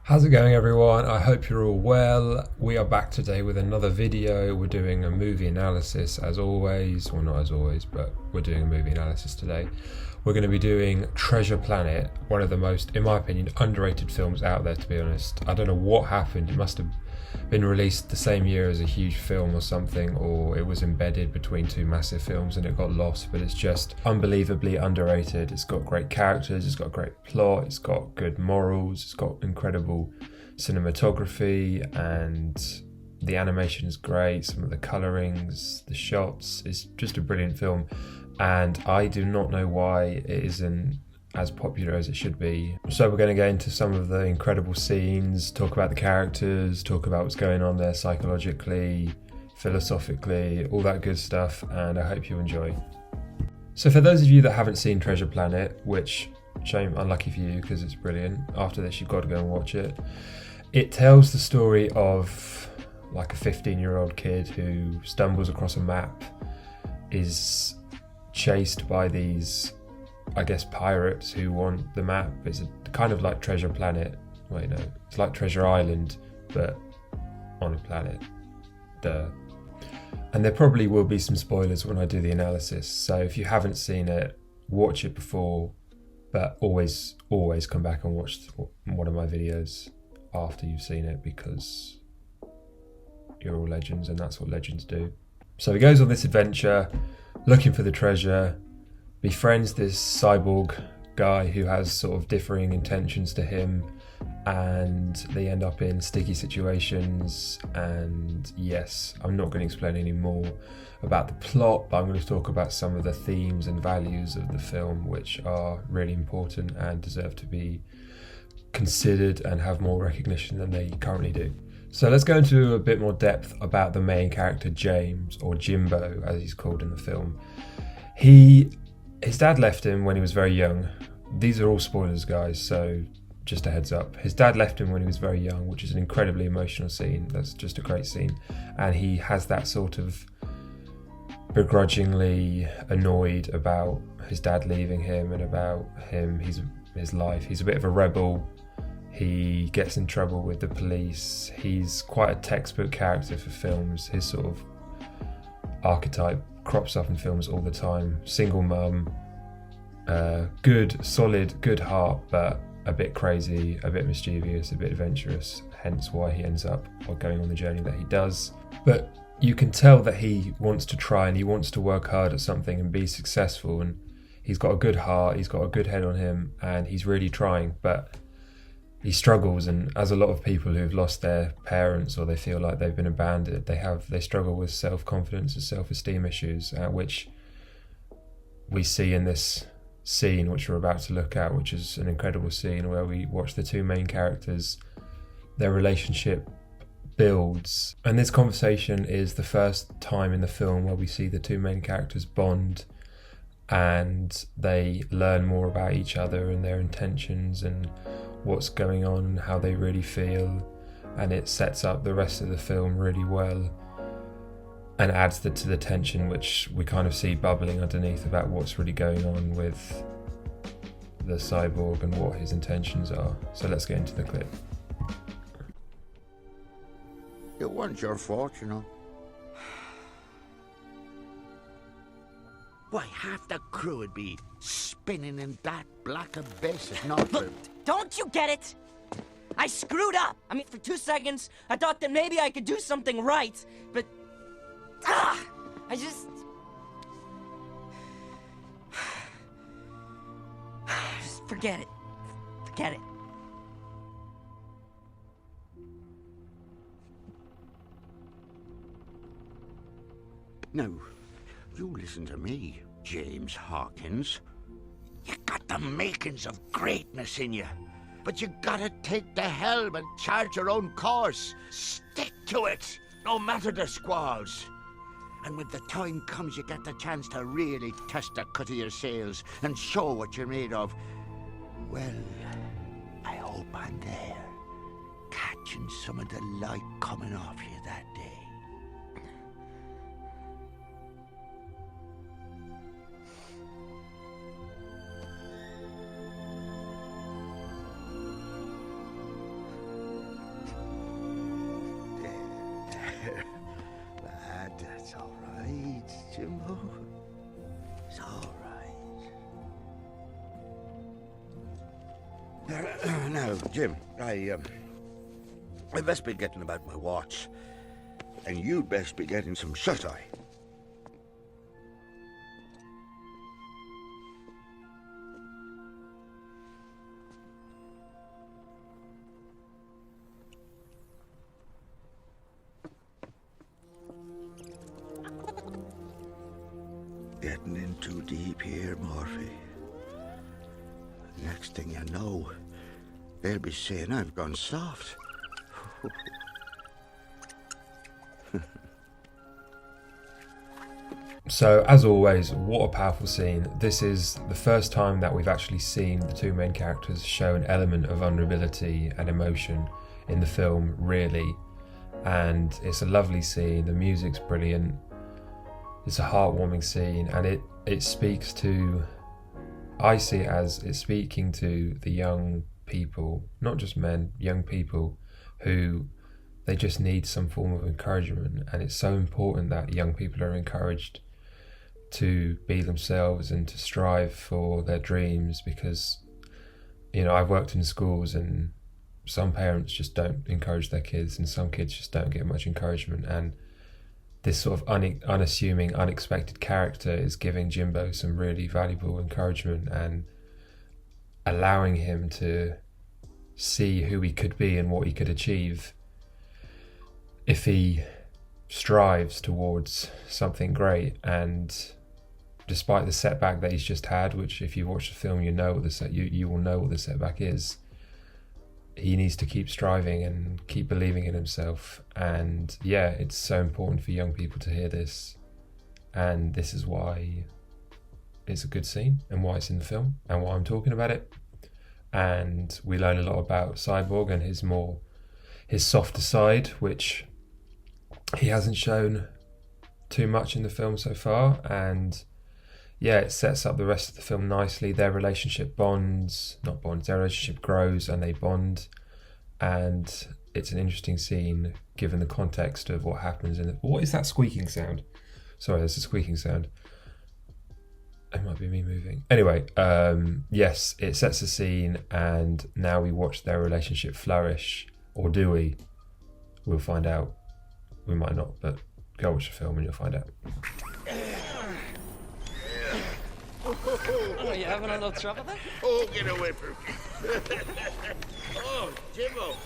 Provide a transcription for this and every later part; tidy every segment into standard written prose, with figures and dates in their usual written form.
How's it going, everyone? I hope you're all well. We are back today with another video. We're doing a movie analysis as always. Well, not as always, but we're doing a movie analysis today. We're going to be doing Treasure Planet, one of the most, in my opinion, underrated films out there, to be honest. I don't know what happened. It must have been released the same year as a huge film or something, or it was embedded between two massive films and it got lost, but it's just unbelievably underrated. It's got great characters, it's got great plot, it's got good morals, it's got incredible cinematography, and the animation is great. Some of the colorings, the shots, it's just a brilliant film, and I do not know why it isn't as popular as it should be. So we're going to get into some of the incredible scenes, talk about the characters, talk about what's going on there psychologically, philosophically, all that good stuff, and I hope you enjoy. So for those of you that haven't seen Treasure Planet, which, shame, unlucky for you because it's brilliant, after this you've got to go and watch it. It tells the story of like a 15-year-old kid who stumbles across a map, is chased by these, I guess, pirates who want the map. It's kind of like Treasure Planet. Wait, no, it's like Treasure Island, but on a planet. Duh. And there probably will be some spoilers when I do the analysis. So if you haven't seen it, watch it before, but always come back and watch one of my videos after you've seen it, because you're all legends and that's what legends do. So he goes on this adventure looking for the treasure, befriends this cyborg guy who has sort of differing intentions to him, and they end up in sticky situations. And yes, I'm not going to explain any more about the plot, but I'm going to talk about some of the themes and values of the film, which are really important and deserve to be considered and have more recognition than they currently do. So let's go into a bit more depth about the main character, James, or Jimbo as he's called in the film. His dad left him when he was very young. These are all spoilers, guys, so just a heads up. His dad left him when he was very young, which is an incredibly emotional scene. That's just a great scene. And he has that sort of begrudgingly annoyed about his dad leaving him and about his life. He's a bit of a rebel. He gets in trouble with the police. He's quite a textbook character for films. His sort of archetype crops up in films all the time. Single mum, good heart, but a bit crazy, a bit mischievous, a bit adventurous, hence why he ends up going on the journey that he does. But you can tell that he wants to try and he wants to work hard at something and be successful, and he's got a good heart, he's got a good head on him, and he's really trying, but he struggles. And as a lot of people who've lost their parents or they feel like they've been abandoned, they struggle with self-confidence and self-esteem issues, which we see in this scene which we're about to look at, which is an incredible scene where we watch the two main characters, their relationship builds. And this conversation is the first time in the film where we see the two main characters bond, and they learn more about each other and their intentions and what's going on and how they really feel, and it sets up the rest of the film really well and adds to the tension which we kind of see bubbling underneath about what's really going on with the cyborg and what his intentions are. So let's get into the clip. It wasn't your fault, you know. Why, half the crew would be spinning in that black abyss if not for... Don't you get it? I screwed up. I mean, for 2 seconds, I thought that maybe I could do something right, but... I just... Just forget it. Forget it. Now, you listen to me, James Hawkins. You got the makings of greatness in you, but you gotta take the helm and charge your own course. Stick to it, no matter the squalls. And when the time comes, you get the chance to really test the cut of your sails and show what you're made of. Well, I hope I'm there, catching some of the light coming off you that day. Jimbo. It's all right. Now, Jim, I best be getting about my watch. And you'd best be getting some shut-eye. Getting in too deep here, Morphy. Next thing you know, they'll be saying I've gone soft. So, as always, what a powerful scene. This is the first time that we've actually seen the two main characters show an element of vulnerability and emotion in the film, really. And it's a lovely scene, the music's brilliant, it's a heartwarming scene, and it speaks to, I see it as it's speaking to the young people, not just men, young people who they just need some form of encouragement. And it's so important that young people are encouraged to be themselves and to strive for their dreams, because, you know, I've worked in schools and some parents just don't encourage their kids, and some kids just don't get much encouragement. And this sort of unassuming, unexpected character is giving Jimbo some really valuable encouragement and allowing him to see who he could be and what he could achieve if he strives towards something great. And despite the setback that he's just had, which if you watch the film, you know what you will know what the setback is, he needs to keep striving and keep believing in himself. And yeah, it's so important for young people to hear this, and this is why it's a good scene and why it's in the film and why I'm talking about it. And we learn a lot about Cyborg and his softer side, which he hasn't shown too much in the film so far. And yeah, it sets up the rest of the film nicely. Their relationship their relationship grows and they bond. And it's an interesting scene given the context of what happens in what is that squeaking sound? Sorry, there's a squeaking sound. It might be me moving. Anyway, yes, it sets the scene, and now we watch their relationship flourish. Or do we? We'll find out. We might not, but go watch the film and you'll find out. Oh, you having a little trouble there? Oh, get away from me. Oh, Jimbo.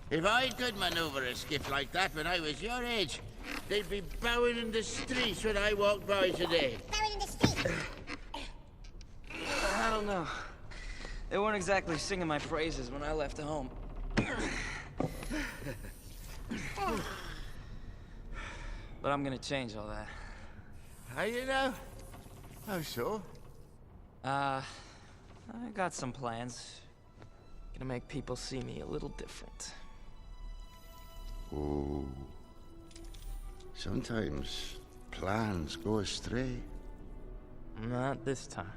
If I could maneuver a skiff like that when I was your age, they'd be bowing in the streets when I walked by today. Buried in the street. I don't know. They weren't exactly singing my praises when I left home. But I'm gonna change all that. How you know? How so? I got some plans. Gonna make people see me a little different. Oh. Sometimes plans go astray. Not this time.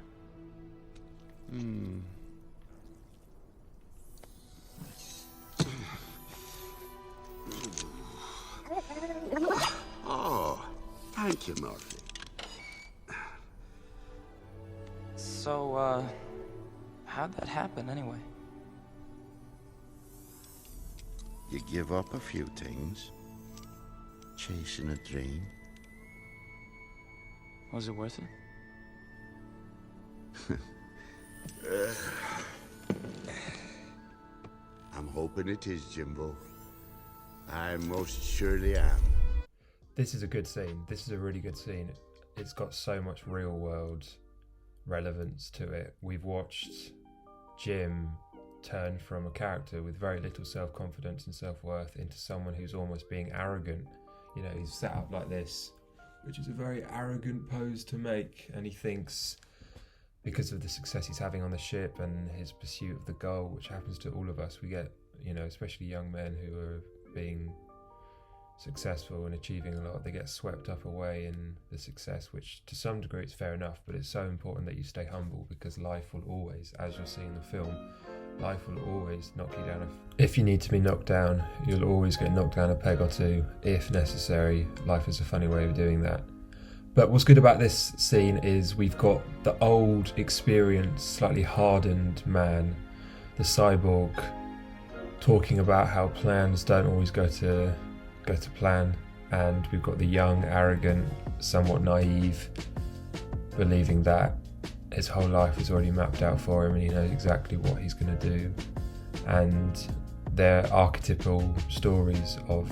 Oh, thank you, Murphy. So, how'd that happen anyway? You give up a few things, chasing a dream. Was it worth it? I'm hoping it is, Jimbo. I most surely am. This is a good scene. This is a really good scene. It's got so much real world relevance to it. We've watched Jim turn from a character with very little self-confidence and self-worth into someone who's almost being arrogant. You know, he's set up like this, which is a very arrogant pose to make, and he thinks because of the success he's having on the ship and his pursuit of the goal, which happens to all of us, we get, you know, especially young men who are being successful and achieving a lot, they get swept up away in the success, which to some degree it's fair enough, but it's so important that you stay humble, because life will always, as you'll see in the film, life will always knock you down. If you need to be knocked down, you'll always get knocked down a peg or two, if necessary. Life is a funny way of doing that. But what's good about this scene is we've got the old, experienced, slightly hardened man, the cyborg, talking about how plans don't always go to plan, and we've got the young, arrogant, somewhat naive, believing that his whole life is already mapped out for him and he knows exactly what he's going to do. And they're archetypal stories of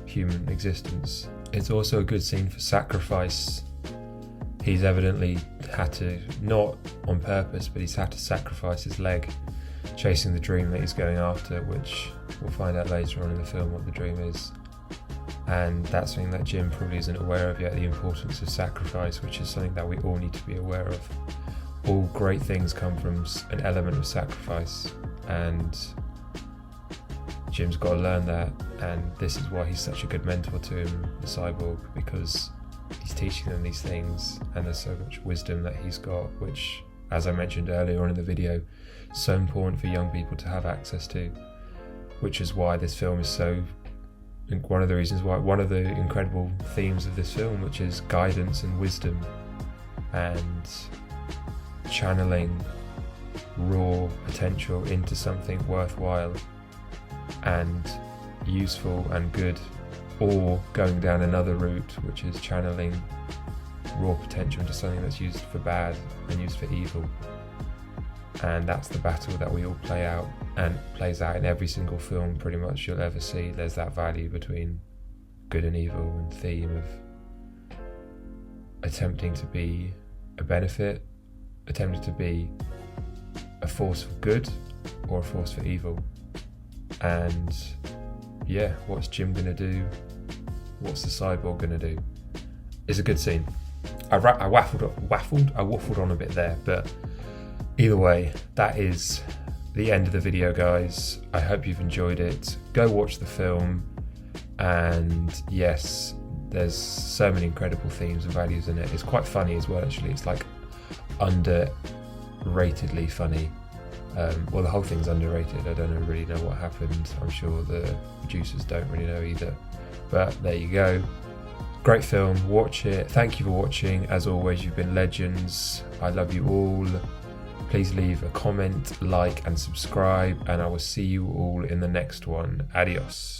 human existence. It's also a good scene for sacrifice. He's evidently had to, not on purpose, but he's had to sacrifice his leg chasing the dream that he's going after, which we'll find out later on in the film what the dream is. And that's something that Jim probably isn't aware of yet, the importance of sacrifice, which is something that we all need to be aware of. All great things come from an element of sacrifice, and Jim's got to learn that, and this is why he's such a good mentor to him, the cyborg, because he's teaching them these things, and there's so much wisdom that he's got, which, as I mentioned earlier on in the video, is so important for young people to have access to, which is why this film is so, one of the reasons why, one of the incredible themes of this film, which is guidance and wisdom and channeling raw potential into something worthwhile and useful and good, or going down another route, which is channeling raw potential into something that's used for bad and used for evil. And that's the battle that we all play out, and plays out in every single film pretty much you'll ever see. There's that value between good and evil, and theme of attempting to be a benefit, attempting to be a force for good or a force for evil. And yeah, what's Jim gonna do? What's the cyborg gonna do? It's a good scene. I waffled on a bit there, but either way, that is the end of the video, guys. I hope you've enjoyed it. Go watch the film, and yes, there's so many incredible themes and values in it. It's quite funny as well, actually. It's like underratedly funny. Well, the whole thing's underrated. I don't really know what happened. I'm sure the producers don't really know either. But there you go. Great film. Watch it. Thank you for watching. As always, you've been legends. I love you all. Please leave a comment, like, and subscribe, and I will see you all in the next one. Adios.